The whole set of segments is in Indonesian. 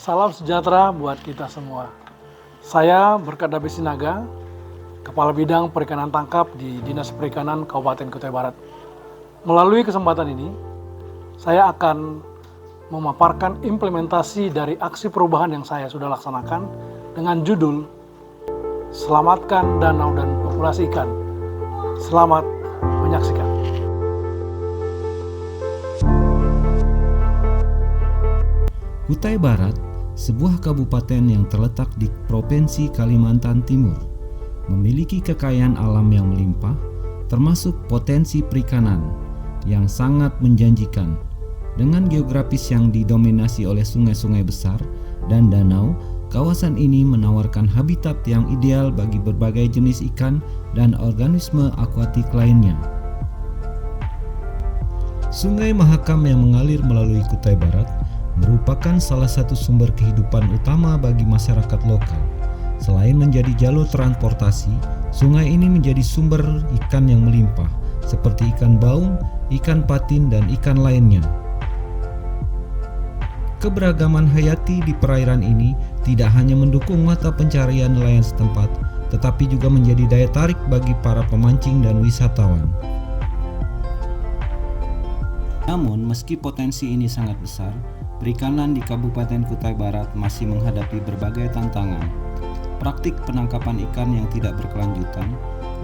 Salam sejahtera buat kita semua. Saya Berkat Dabe Sinaga, Kepala Bidang Perikanan Tangkap di Dinas Perikanan Kabupaten Kutai Barat. Melalui kesempatan ini, saya akan memaparkan implementasi dari aksi perubahan yang saya sudah laksanakan dengan judul Selamatkan Danau dan Populasi Ikan. Selamat menyaksikan. Kutai Barat, sebuah kabupaten yang terletak di Provinsi Kalimantan Timur, memiliki kekayaan alam yang melimpah, termasuk potensi perikanan yang sangat menjanjikan. Dengan geografis yang didominasi oleh sungai-sungai besar dan danau, kawasan ini menawarkan habitat yang ideal bagi berbagai jenis ikan dan organisme akuatik lainnya. Sungai Mahakam yang mengalir melalui Kutai Barat merupakan salah satu sumber kehidupan utama bagi masyarakat lokal. Selain menjadi jalur transportasi, sungai ini menjadi sumber ikan yang melimpah, seperti ikan baung, ikan patin, dan ikan lainnya. Keberagaman hayati di perairan ini tidak hanya mendukung mata pencarian nelayan setempat, tetapi juga menjadi daya tarik bagi para pemancing dan wisatawan. Namun, meski potensi ini sangat besar, perikanan di Kabupaten Kutai Barat masih menghadapi berbagai tantangan. Praktik penangkapan ikan yang tidak berkelanjutan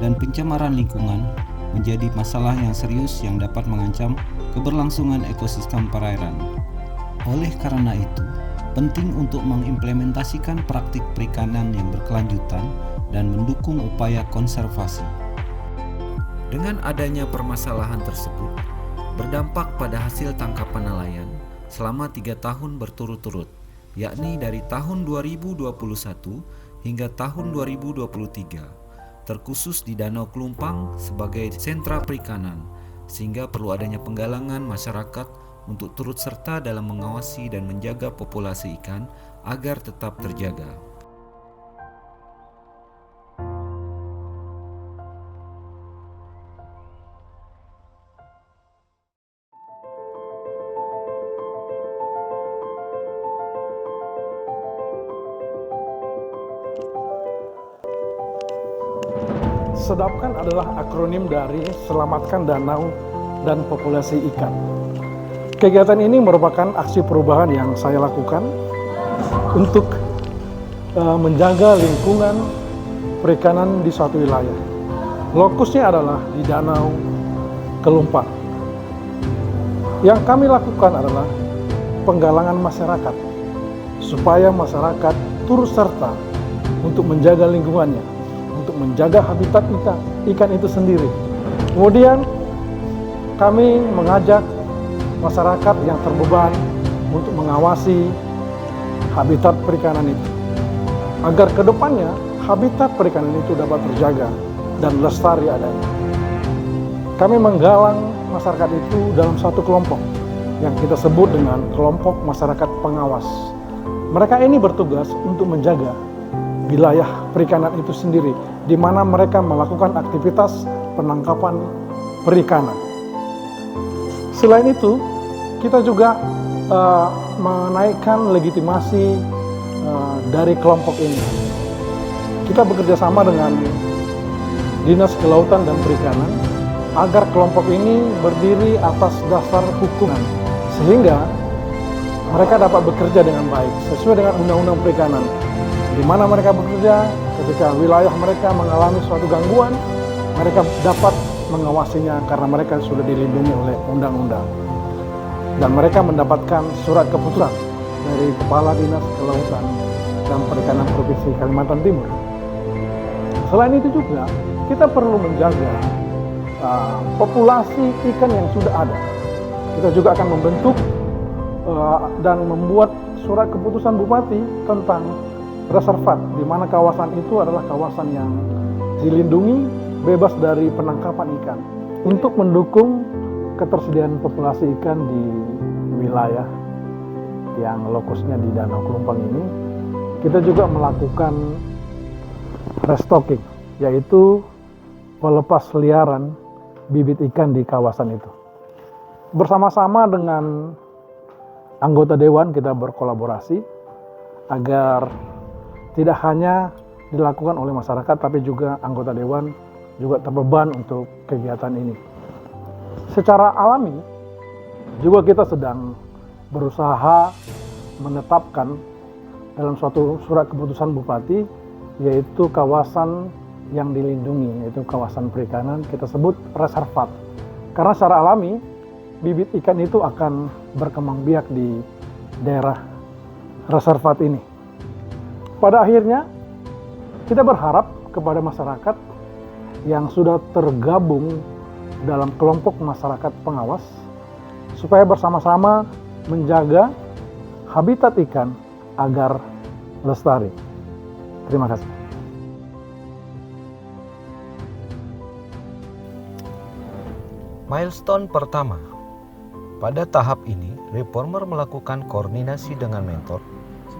dan pencemaran lingkungan menjadi masalah yang serius yang dapat mengancam keberlangsungan ekosistem perairan. Oleh karena itu, penting untuk mengimplementasikan praktik perikanan yang berkelanjutan dan mendukung upaya konservasi. Dengan adanya permasalahan tersebut, berdampak pada hasil tangkapan nelayan selama 3 tahun berturut-turut, yakni dari tahun 2021 hingga tahun 2023, terkhusus di Danau Kelumpang sebagai sentra perikanan, sehingga perlu adanya penggalangan masyarakat untuk turut serta dalam mengawasi dan menjaga populasi ikan agar tetap terjaga. Sedapkan adalah akronim dari Selamatkan Danau dan Populasi Ikan. Kegiatan ini merupakan aksi perubahan yang saya lakukan untuk menjaga lingkungan perikanan di suatu wilayah. Lokusnya adalah di Danau Kelumpang. Yang kami lakukan adalah penggalangan masyarakat supaya masyarakat turut serta untuk menjaga lingkungannya, untuk menjaga habitat ikan itu sendiri. Kemudian kami mengajak masyarakat yang terbeban untuk mengawasi habitat perikanan itu, agar kedepannya habitat perikanan itu dapat terjaga dan lestari adanya. Kami menggalang masyarakat itu dalam satu kelompok yang kita sebut dengan kelompok masyarakat pengawas. Mereka ini bertugas untuk menjaga wilayah perikanan itu sendiri, di mana mereka melakukan aktivitas penangkapan perikanan. Selain itu, kita juga menaikkan legitimasi dari kelompok ini. Kita bekerja sama dengan Dinas Kelautan dan Perikanan agar kelompok ini berdiri atas dasar hukum, sehingga mereka dapat bekerja dengan baik sesuai dengan Undang-Undang Perikanan. Di mana mereka bekerja, ketika wilayah mereka mengalami suatu gangguan, mereka dapat mengawasinya karena mereka sudah dilindungi oleh undang-undang. Dan mereka mendapatkan surat keputusan dari Kepala Dinas Kelautan dan Perikanan Provinsi Kalimantan Timur. Selain itu juga, kita perlu menjaga populasi ikan yang sudah ada. Kita juga akan membentuk dan membuat surat keputusan Bupati tentang reservat, di mana kawasan itu adalah kawasan yang dilindungi, bebas dari penangkapan ikan, untuk mendukung ketersediaan populasi ikan di wilayah yang lokusnya di Danau Kelumpang ini. Kita juga melakukan restocking, yaitu pelepas liaran bibit ikan di kawasan itu. Bersama-sama dengan anggota dewan kita berkolaborasi agar tidak hanya dilakukan oleh masyarakat, tapi juga anggota dewan juga terbeban untuk kegiatan ini. Secara alami, juga kita sedang berusaha menetapkan dalam suatu surat keputusan Bupati, yaitu kawasan yang dilindungi, yaitu kawasan perikanan, kita sebut reservat. Karena secara alami, bibit ikan itu akan berkembang biak di daerah reservat ini. Pada akhirnya, kita berharap kepada masyarakat yang sudah tergabung dalam kelompok masyarakat pengawas, supaya bersama-sama menjaga habitat ikan agar lestari. Terima kasih. Milestone pertama. Pada tahap ini, Reformer melakukan koordinasi dengan mentor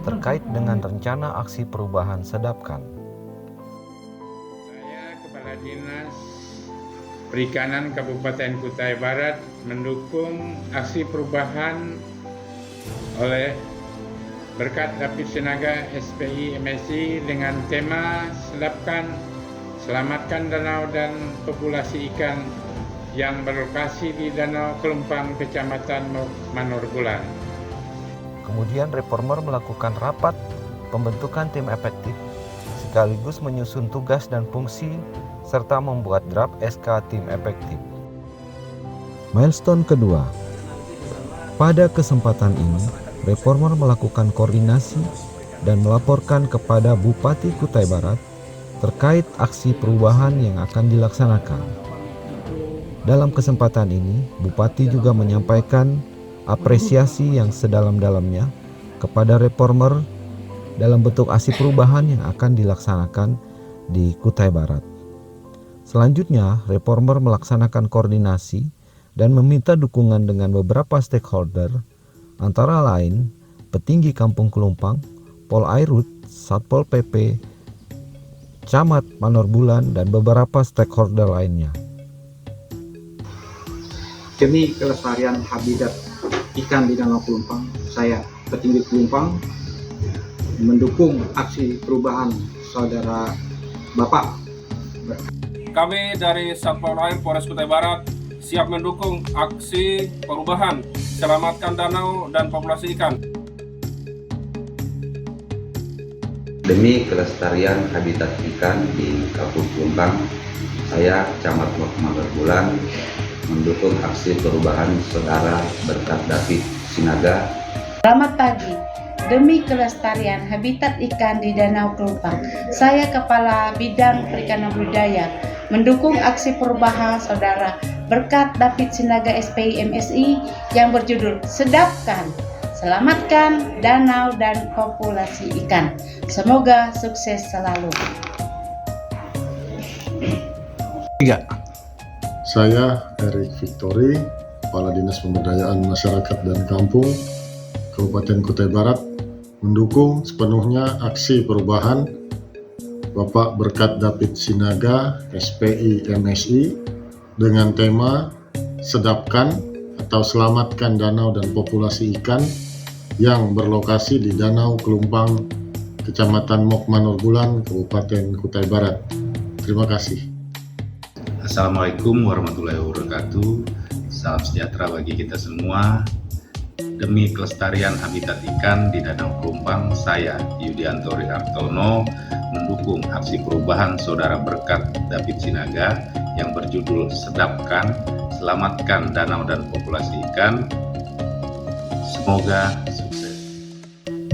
terkait dengan rencana aksi perubahan Sedapkan. Saya, Kepala Dinas Perikanan Kabupaten Kutai Barat, mendukung aksi perubahan oleh berkat David Sinaga SPI MSI dengan tema Sedapkan, Selamatkan Danau dan Populasi Ikan yang berlokasi di Danau Kelumpang, Kecamatan Manorbulan. Kemudian Reformer melakukan rapat pembentukan tim efektif sekaligus menyusun tugas dan fungsi serta membuat draft SK tim efektif. Milestone kedua. Pada kesempatan ini, Reformer melakukan koordinasi dan melaporkan kepada Bupati Kutai Barat terkait aksi perubahan yang akan dilaksanakan. Dalam kesempatan ini, Bupati juga menyampaikan apresiasi yang sedalam-dalamnya kepada Reformer dalam bentuk aksi perubahan yang akan dilaksanakan di Kutai Barat. Selanjutnya, Reformer melaksanakan koordinasi dan meminta dukungan dengan beberapa stakeholder, antara lain petinggi Kampung Kelumpang, Pol Airut, Satpol PP, Camat Manorbulan, dan beberapa stakeholder lainnya. Demi kelestarian habitat ikan di Danau Kelumpang, saya, petinggi Kelumpang, mendukung aksi perubahan saudara Bapak. Kami dari Satpol Air Polres Kutai Barat siap mendukung aksi perubahan Selamatkan Danau dan Populasi Ikan. Demi kelestarian habitat ikan di Kampung Kelumpang, saya, Camat Manorbulan, mendukung aksi perubahan saudara berkat David Sinaga. Selamat pagi. Demi kelestarian habitat ikan di Danau Kelumpang, saya Kepala Bidang Perikanan Budaya mendukung aksi perubahan saudara berkat David Sinaga SPI MSI yang berjudul Sedapkan, Selamatkan Danau dan Populasi Ikan. Semoga sukses selalu. 3. Saya Erik Victori, Kepala Dinas Pemberdayaan Masyarakat dan Kampung Kabupaten Kutai Barat, mendukung sepenuhnya aksi perubahan Bapak Berkat David Sinaga SPI MSI dengan tema Sedapkan atau Selamatkan Danau dan Populasi Ikan yang berlokasi di Danau Kelumpang, Kecamatan Manorbulan, Kabupaten Kutai Barat. Terima kasih. Assalamualaikum warahmatullahi wabarakatuh. Salam sejahtera bagi kita semua. Demi kelestarian habitat ikan di Danau Kelumpang, saya Yudianto Rihartono mendukung aksi perubahan saudara berkat David Sinaga yang berjudul Sedapkan, Selamatkan Danau dan Populasi Ikan. Semoga sukses.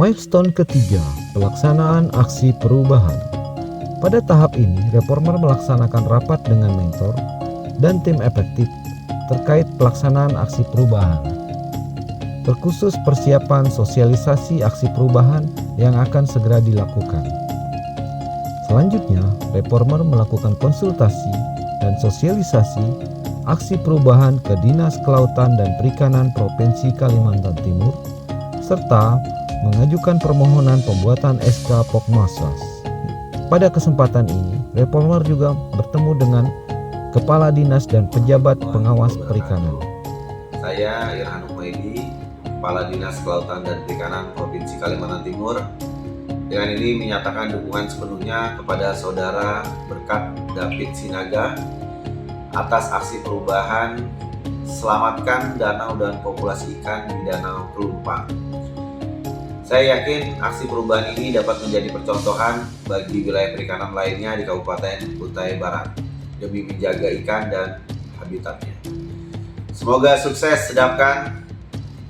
Milestone ketiga, pelaksanaan aksi perubahan. Pada tahap ini, Reformer melaksanakan rapat dengan mentor dan tim efektif terkait pelaksanaan aksi perubahan. Terkhusus persiapan sosialisasi aksi perubahan yang akan segera dilakukan. Selanjutnya, Reformer melakukan konsultasi dan sosialisasi aksi perubahan ke Dinas Kelautan dan Perikanan Provinsi Kalimantan Timur, serta mengajukan permohonan pembuatan SK Pokmasas. Pada kesempatan ini, Reformer juga bertemu dengan Kepala Dinas dan pejabat pengawas perikanan. Saya Irhan Humaydi, Kepala Dinas Kelautan dan Perikanan Provinsi Kalimantan Timur, Dengan ini menyatakan dukungan sepenuhnya kepada Saudara Berkat David Sinaga atas aksi perubahan selamatkan danau dan populasi ikan di Danau Pelumpang. Saya yakin aksi perubahan ini dapat menjadi percontohan bagi wilayah perikanan lainnya di Kabupaten Kutai Barat demi menjaga ikan dan habitatnya. Semoga sukses Sedapkan.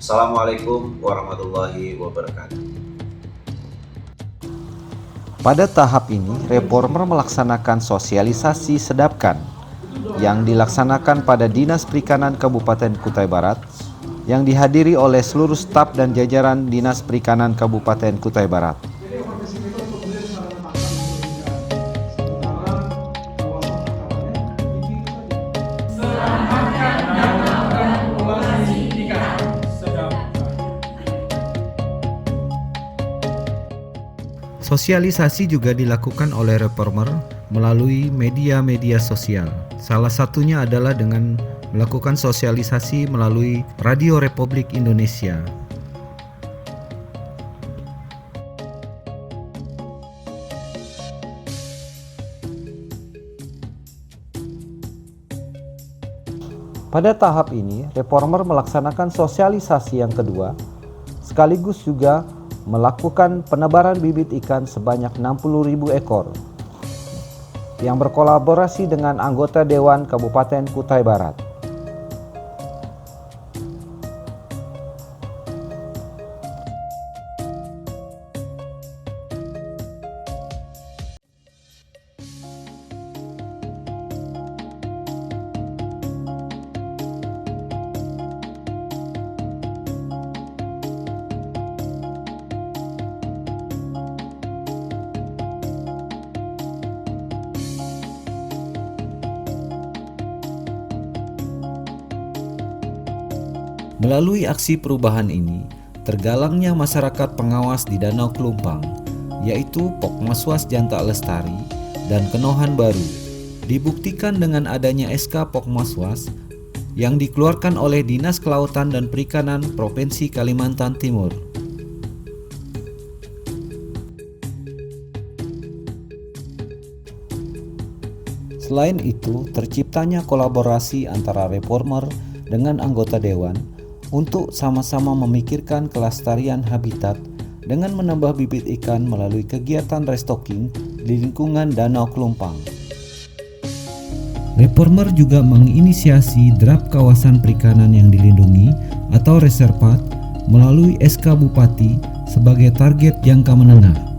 Assalamualaikum warahmatullahi wabarakatuh. Pada tahap ini, Reformer melaksanakan sosialisasi Sedapkan yang dilaksanakan pada Dinas Perikanan Kabupaten Kutai Barat yang dihadiri oleh seluruh staf dan jajaran Dinas Perikanan Kabupaten Kutai Barat. Sosialisasi juga dilakukan oleh Reformer melalui media-media sosial. Salah satunya adalah dengan melakukan sosialisasi melalui Radio Republik Indonesia. Pada tahap ini, Reformer melaksanakan sosialisasi yang kedua, sekaligus juga melakukan penebaran bibit ikan sebanyak 60.000 ekor yang berkolaborasi dengan anggota Dewan Kabupaten Kutai Barat. Melalui aksi perubahan ini, tergalangnya masyarakat pengawas di Danau Kelumpang, yaitu Pokmaswas Jantak Lestari dan Kenohan Baru, dibuktikan dengan adanya SK Pokmaswas yang dikeluarkan oleh Dinas Kelautan dan Perikanan Provinsi Kalimantan Timur. Selain itu, terciptanya kolaborasi antara Reformer dengan anggota Dewan untuk sama-sama memikirkan kelestarian habitat dengan menambah bibit ikan melalui kegiatan restocking di lingkungan Danau Kelumpang. Reformer juga menginisiasi draft kawasan perikanan yang dilindungi atau reservat melalui SK Bupati sebagai target jangka menengah.